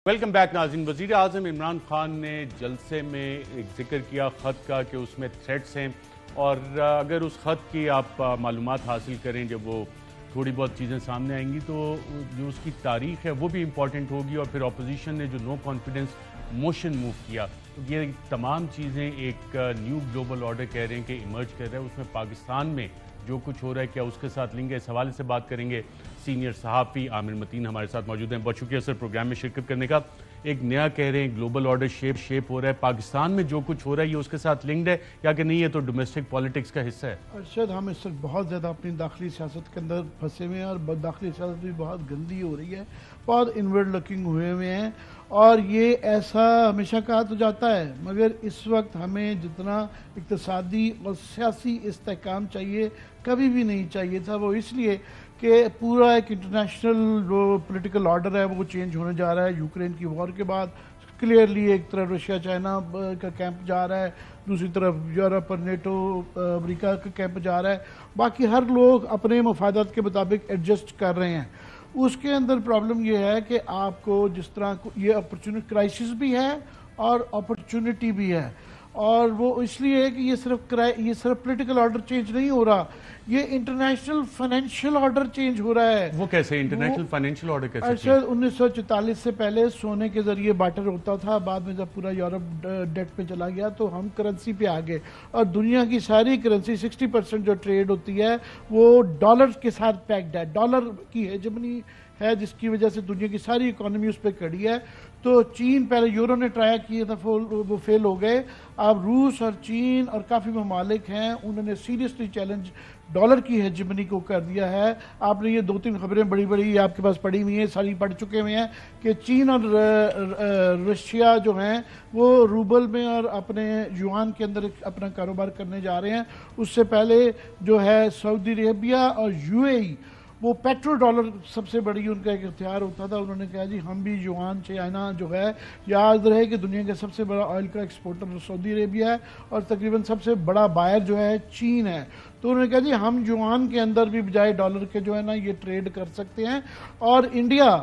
Welcome back ناظرین. وزیر اعظم عمران خان نے جلسے میں ایک ذکر کیا خط کا کہ اس میں تھریٹس ہیں، اور اگر اس خط کی آپ معلومات حاصل کریں جب وہ تھوڑی بہت چیزیں سامنے آئیں گی تو جو اس کی تاریخ ہے وہ بھی امپورٹنٹ ہوگی. اور پھر اپوزیشن نے جو نو کانفیڈنس موشن موو کیا، تو یہ تمام چیزیں ایک نیو گلوبل آرڈر کہہ رہے ہیں کہ ایمرج کر رہا ہے. اس میں پاکستان میں جو کچھ ہو رہا ہے کیا اس کے ساتھ لیں گے، اس حوالے سے بات کریں گے. سینئر صحافی عامر متین ہمارے ساتھ موجود ہیں. بہت شکریہ سر پروگرام میں شرکت کرنے کا. ایک نیا کہہ رہے ہیں گلوبل آرڈر شیپ ہو رہا ہے، پاکستان میں جو کچھ ہو رہا ہے یہ اس کے ساتھ لنکڈ ہے یا کہ نہیں، یہ تو ڈومیسٹک پالیٹکس کا حصہ ہے؟ ارشد، ہم اس وقت بہت زیادہ اپنی داخلی سیاست کے اندر پھنسے ہوئے ہیں اور داخلی سیاست بھی بہت گندی ہو رہی ہے، بہت انورڈ لکنگ ہوئے ہیں. اور یہ ایسا ہمیشہ کہا تو جاتا ہے، مگر اس وقت ہمیں جتنا اقتصادی اور سیاسی استحکام چاہیے کبھی بھی نہیں چاہیے تھا. وہ اس لیے کہ پورا ایک انٹرنیشنل جو پولیٹیکل آرڈر ہے وہ چینج ہونے جا رہا ہے. یوکرین کی وار کے بعد کلیئرلی ایک طرف رشیا چائنا کا کیمپ جا رہا ہے، دوسری طرف یورپ اور نیٹو امریکہ کا کیمپ جا رہا ہے. باقی ہر لوگ اپنے مفادات کے مطابق ایڈجسٹ کر رہے ہیں. اس کے اندر پرابلم یہ ہے کہ آپ کو جس طرح یہ اپرچونٹی کرائسس بھی ہے اور اپرچونٹی بھی ہے، اور وہ اس لیے ہے کہ یہ صرف پولیٹیکل آرڈر چینج نہیں ہو رہا، یہ انٹرنیشنل فائنینشیل آرڈر چینج ہو رہا ہے. وہ کیسے انٹرنیشنل فائنینشیل آرڈر کیسے؟ اچھا، 1944 سے پہلے سونے کے ذریعے بارٹر ہوتا تھا. بعد میں جب پورا یورپ ڈیٹ پہ چلا گیا تو ہم کرنسی پہ آگئے، اور دنیا کی ساری کرنسی 60% جو ٹریڈ ہوتی ہے وہ ڈالر کے ساتھ پیکڈ ہے. ڈالر کی ہیجمنی ہے جس کی وجہ سے دنیا کی ساری اکانومی اس پہ کھڑی ہے. تو چین پہلے یورو نے ٹرائی کیا تھا، وہ فیل ہو گئے. اب روس اور چین اور کافی ممالک ہیں، انہوں نے سیریسلی چیلنج ڈالر کی ہیجمنی کو کر دیا ہے. آپ نے یہ 2-3 خبریں بڑی بڑی آپ کے پاس پڑھی ہوئی ہیں، ساری پڑھ چکے ہوئے ہیں کہ چین اور رشیا جو ہیں وہ روبل میں اور اپنے یوان کے اندر اپنا کاروبار کرنے جا رہے ہیں. اس سے پہلے جو ہے سعودی عربیہ اور UAE، وہ پیٹرو ڈالر سب سے بڑی ان کا ایک اختیار ہوتا تھا. انہوں نے کہا جی ہم بھی یوان چائنا جو ہے، یاد رہے کہ دنیا کا سب سے بڑا آئل کا ایکسپورٹر سعودی عربیہ ہے اور تقریباً سب سے بڑا بائر جو ہے چین ہے. تو انہوں نے کہا جی ہم یوان کے اندر بھی بجائے ڈالر کے جو ہے نا یہ ٹریڈ کر سکتے ہیں. اور انڈیا،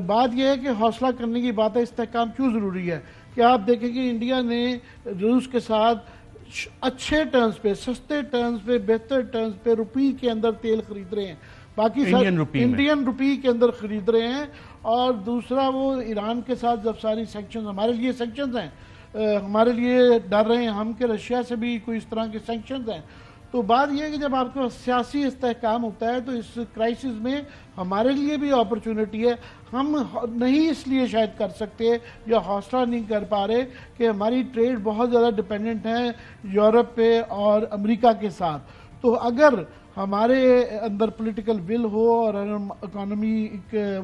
بات یہ ہے کہ حوصلہ کرنے کی بات ہے. استحکام کیوں ضروری ہے کہ آپ دیکھیں کہ انڈیا نے روس کے ساتھ اچھے ٹرمز پہ، سستے ٹرمز پہ، بہتر ٹرمز پہ روپی کے اندر تیل خرید رہے ہیں، باقی انڈین روپی کے اندر خرید رہے ہیں. اور دوسرا وہ ایران کے ساتھ جب ساری سینکشنز ہمارے لیے سینکشنز ہیں، ہمارے لیے ڈر رہے ہیں ہم کہ رشیا سے بھی کوئی اس طرح کے سینکشنز ہیں. تو بات یہ ہے کہ جب آپ کو سیاسی استحکام ہوتا ہے تو اس کرائسس میں ہمارے لیے بھی اپرچونٹی ہے. ہم نہیں اس لیے شاید کر سکتے یا حوصلہ نہیں کر پا رہے کہ ہماری ٹریڈ بہت زیادہ ڈیپینڈنٹ ہے یورپ پہ اور امریکہ کے ساتھ. تو اگر ہمارے اندر پولیٹیکل ول ہو اور ہم اکانومی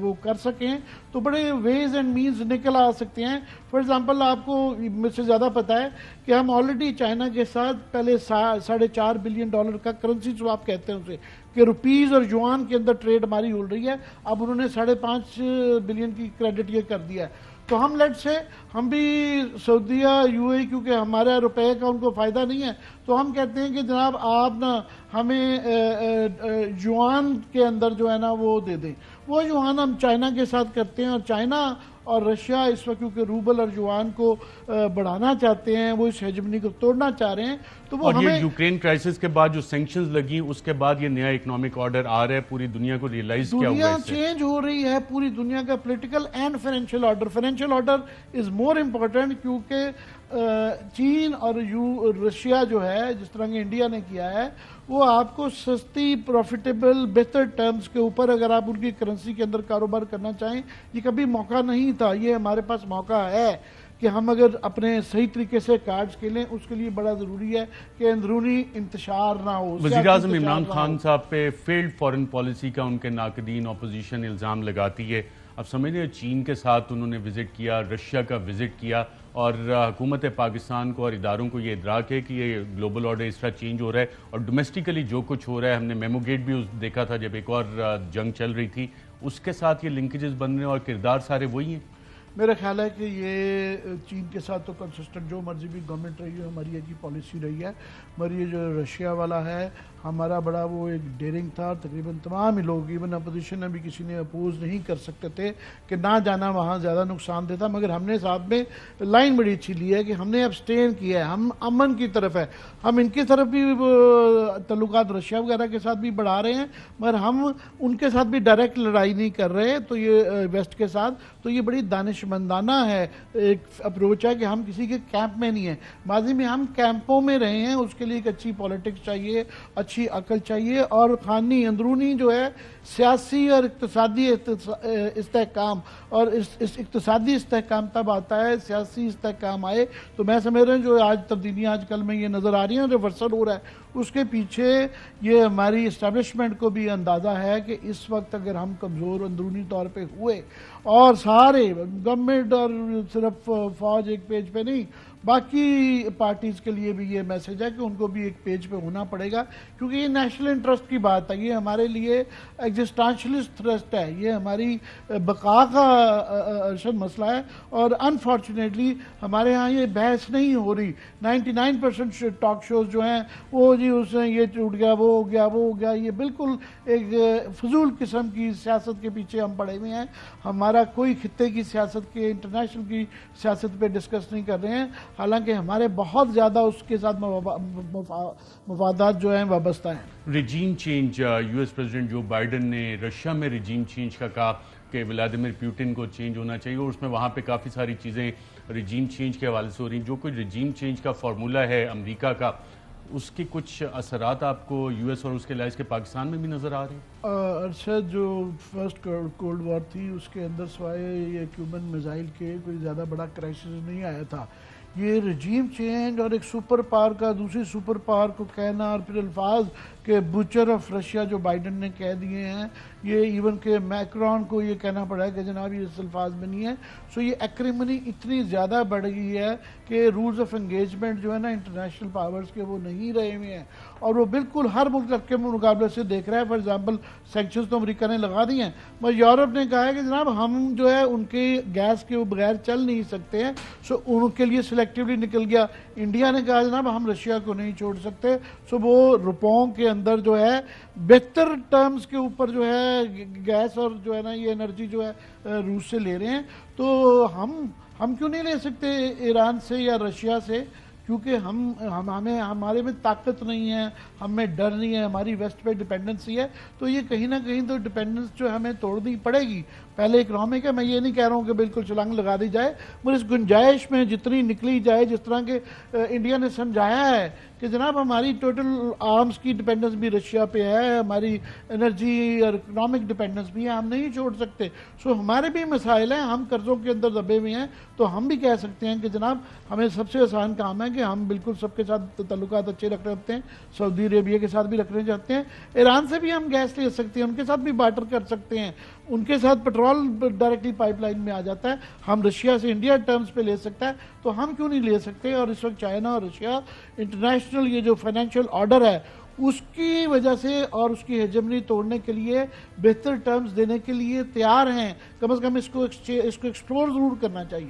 وہ کر سکیں تو بڑے ویز اینڈ مینز نکل آ سکتے ہیں. فار ایگزامپل آپ کو مجھ سے زیادہ پتہ ہے کہ ہم آلریڈی چائنا کے ساتھ پہلے $4.5 بلین کا کرنسی سواپ کہتے ہیں اسے، کہ روپیز اور یوان کے اندر ٹریڈ ہماری ہو رہی ہے. اب انہوں نے $5.5 بلین کی کریڈٹ یہ کر دیا ہے. تو ہم لیٹ سے ہم بھی سعودیہ UAE، کیونکہ ہمارا روپے کا ان کو فائدہ نہیں ہے، تو ہم کہتے ہیں کہ جناب آپ نا ہمیں یوان کے اندر جو ہے نا وہ دے دیں. وہ یوان ہم چائنا کے ساتھ کرتے ہیں، اور چائنا اور رشیا اس وقت کیونکہ روبل اور یوان کو بڑھانا چاہتے ہیں، وہ اس ہیجمنی کو توڑنا چاہ رہے ہیں. تو وہ اور یہ یوکرین کرائسس کے بعد جو سینکشنز لگی اس کے بعد یہ نیا اکنامک آرڈر آ رہا ہے، پوری دنیا کو ریئلائز کیا ہوا ہے. دنیا چینج ہو رہی ہے، پوری دنیا کا political and financial order. Financial order is more important کیونکہ چین اور رشیا جو ہے جس طرح کہ انڈیا نے کیا ہے وہ آپ کو سستی پروفیٹیبل بہتر ٹرمز کے اوپر اگر آپ ان کی کرنسی کے اندر کاروبار کرنا چاہیں، یہ کبھی موقع نہیں تھا. یہ ہمارے پاس موقع ہے کہ ہم اگر اپنے صحیح طریقے سے کارڈز کھیلیں. اس کے لیے بڑا ضروری ہے کہ اندرونی انتشار نہ ہو. وزیر اعظم عمران خان صاحب پہ فیلڈ فارن پالیسی کا ان کے ناقدین اپوزیشن الزام لگاتی ہے. اب سمجھیں چین کے ساتھ انہوں نے وزٹ کیا، رشیا کا وزٹ کیا، اور حکومت پاکستان کو اور اداروں کو یہ ادراک ہے کہ یہ گلوبل آرڈر اس طرح چینج ہو رہا ہے، اور ڈومیسٹیکلی جو کچھ ہو رہا ہے، ہم نے میمو گیٹ بھی دیکھا تھا جب ایک اور جنگ چل رہی تھی، اس کے ساتھ یہ لنکیجز بن رہے ہیں اور کردار سارے وہی ہیں. میرا خیال ہے کہ یہ چین کے ساتھ تو کنسسٹنٹ جو مرضی بھی گورنمنٹ رہی ہے، ہماری ایک ہی پالیسی رہی ہے. مگر یہ جو رشیا والا ہے ہمارا بڑا وہ ایک ڈیرنگ تھا. تقریباً تمام ہی لوگ ایون اپوزیشن میں بھی کسی نے اپوز نہیں کر سکتے تھے کہ نہ جانا وہاں زیادہ نقصان دہ تھا, مگر ہم نے ساتھ میں لائن بڑی اچھی لی ہے کہ ہم نے ابسٹین کیا ہے, ہم امن کی طرف ہے. ہم ان کی طرف بھی تعلقات رشیا وغیرہ کے ساتھ بھی بڑھا رہے ہیں, مگر ہم ان کے ساتھ بھی ڈائریکٹ لڑائی نہیں کر رہے. تو یہ ویسٹ کے ساتھ تو یہ بڑی دانش مندانہ ہے ایک اپروچ ہے کہ ہم کسی کے کیمپ میں نہیں ہیں. ماضی میں ہم کیمپوں میں رہے ہیں, اس کے لیے ایک اچھی پولیٹکس چاہیے, اچھی عقل چاہیے, اور خانی اندرونی جو ہے سیاسی اور اقتصادی استحکام, اور اس اقتصادی استحکام تب آتا ہے سیاسی استحکام آئے. تو میں سمجھ رہا ہوں جو آج تبدیلیاں آج کل میں یہ نظر آ رہی ہیں ریورسل ہو رہا ہے, اس کے پیچھے یہ ہماری اسٹیبلشمنٹ کو بھی اندازہ ہے کہ اس وقت اگر ہم کمزور اندرونی طور پہ ہوئے اور سارے گورنمنٹ اور صرف فوج ایک پیج پہ نہیں, باقی پارٹیز کے لیے بھی یہ میسج ہے کہ ان کو بھی ایک پیج پہ ہونا پڑے گا, کیونکہ یہ نیشنل انٹرسٹ کی بات ہے, یہ ہمارے لیے ایگزسٹانشلسٹ تھریٹ ہے, یہ ہماری بقا کا ارشد مسئلہ ہے. اور انفارچونیٹلی ہمارے ہاں یہ بحث نہیں ہو رہی. 99% ٹاک شوز جو ہیں وہ جی اس نے یہ ٹوٹ گیا, وہ ہو گیا, وہ ہو گیا, یہ بالکل ایک فضول قسم کی سیاست کے پیچھے ہم پڑے ہوئے ہیں. ہمارا کوئی خطے کی سیاست کے انٹرنیشنل کی سیاست پہ ڈسکس نہیں کر رہے ہیں, حالانکہ ہمارے بہت زیادہ اس کے ساتھ مفادات جو ہیں وابستہ ہیں. Regime change, U S president Joe Biden نے رشیا میں ریجیم چینج کا کہا کہ ولادیمیر پیوٹن کو چینج ہونا چاہیے, اور اس میں وہاں پہ کافی ساری چیزیں ریجیم چینج کے حوالے سے ہو رہی ہیں. جو کوئی ریجیم چینج کا فارمولہ ہے امریکہ کا, اس کے کچھ اثرات آپ کو یو ایس اور اس کے لحاظ کے پاکستان میں بھی نظر آ رہے ہیں؟ ارشد, جو فرسٹ کولڈ وار تھی اس کے اندر سوائے یہ کیوبن میزائل کے کوئی زیادہ بڑا کرائسس نہیں آیا تھا. یہ رجیم چینج اور ایک سپر پاور کا دوسری سپر پاور کو کہنا, اور پھر الفاظ کہ Butcher of Russia Joe Biden نے کہہ دیے ہیں, یہ ایون کہ میکرون کو یہ کہنا پڑا ہے کہ جناب یہ اس الفاظ میں نہیں ہے. سو یہ ایکریمنی اتنی زیادہ بڑھ گئی ہے کہ رولز آف انگیجمنٹ جو ہے نا انٹرنیشنل پاورز کے وہ نہیں رہے ہوئے ہیں, اور وہ بالکل ہر ملک کے مقابلے سے دیکھ رہا ہے. فار ایگزامپل سینکشنز تو امریکہ نے لگا دی ہیں, مگر یورپ نے کہا ہے کہ جناب ہم جو ہے ان کے گیس کے بغیر چل نہیں سکتے ہیں. سو ان کے لیے سلیکٹیولی نکل گیا. انڈیا نے کہا جناب ہم رشیا کو نہیں چھوڑ سکتے. سو وہ روپوں کے اندر جو ہے بہتر ٹرمز کے اوپر جو ہے گیس اور جو ہے نا یہ انرجی جو ہے روس سے لے رہے ہیں. تو ہم کیوں نہیں لے سکتے ایران سے یا رشیا سے, کیونکہ ہمیں ہمارے میں طاقت نہیں ہے, ہم میں ڈر نہیں ہے, ہماری ویسٹ پہ ڈیپینڈنسی ہے. تو یہ کہیں نہ کہیں تو ڈیپینڈنس جو ہمیں توڑنی پڑے گی. پہلے اکنامک ہے, میں یہ نہیں کہہ رہا ہوں کہ بالکل چھلانگ لگا دی جائے, مگر اس گنجائش میں جتنی نکلی جائے, جس طرح کہ انڈیا نے سمجھایا ہے کہ جناب ہماری ٹوٹل آرمز کی ڈیپینڈنس بھی رشیا پہ ہے, ہماری انرجی اور اکنامک ڈیپینڈنس بھی ہے, ہم نہیں چھوڑ سکتے. سو ہمارے بھی مسائل ہیں, ہم قرضوں کے اندر دبے ہوئے ہیں. تو ہم بھی کہہ سکتے ہیں کہ جناب ہمیں سب سے آسان کام ہے کہ ہم بالکل سب کے ساتھ تعلقات اچھے رکھ رہتے ہیں, سعودی عربیہ کے ساتھ بھی رکھنا چاہتے ہیں, ایران سے بھی ہم گیس لے سکتے ہیں, ان کے ساتھ بھی بارٹر کر سکتے ہیں, ان کے ساتھ پیٹرول ڈائریکٹلی پائپ لائن میں آ جاتا ہے, ہم رشیا سے انڈیا ٹرمز پہ لے سکتا ہے, تو ہم کیوں نہیں لے سکتے. اور اس وقت چائنا اور رشیا انٹرنیشنل یہ جو فائنینشیل آرڈر ہے اس کی وجہ سے اور اس کی ہیجمنی توڑنے کے لیے بہتر ٹرمز دینے کے لیے تیار ہیں. کم از کم اس کو ایکسپلور ضرور کرنا چاہیے.